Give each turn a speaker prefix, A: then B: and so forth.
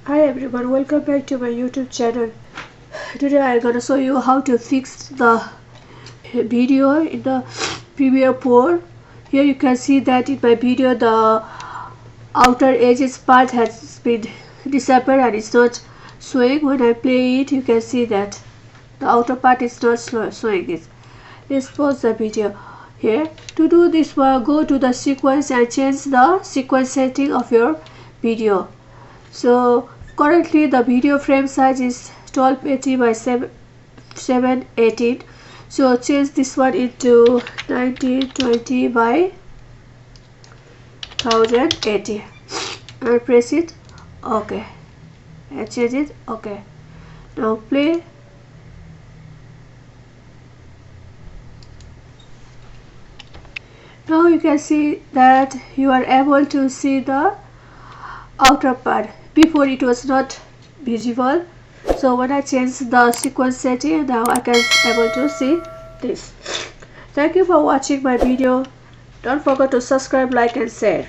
A: Hi everyone, welcome back to my YouTube channel. Today I'm gonna show you how to fix the video in the Premiere Pro. Here you can see that in my video the outer edges part has been disappeared and it's not showing. When I play it, you can see that the outer part is not showing it. Let's pause the video. Here, to do this one, go to the sequence and change the sequence setting of your video. So currently the video frame size is 1280 by 718. So change this one into 1920 by 1080 and press it OK and change it OK. Now play. Now you can see that you are able to see the outer part. Before it was not visible, so when I change the sequence setting, now I can able to see this. Thank you for watching my video. Don't forget to subscribe, like and share.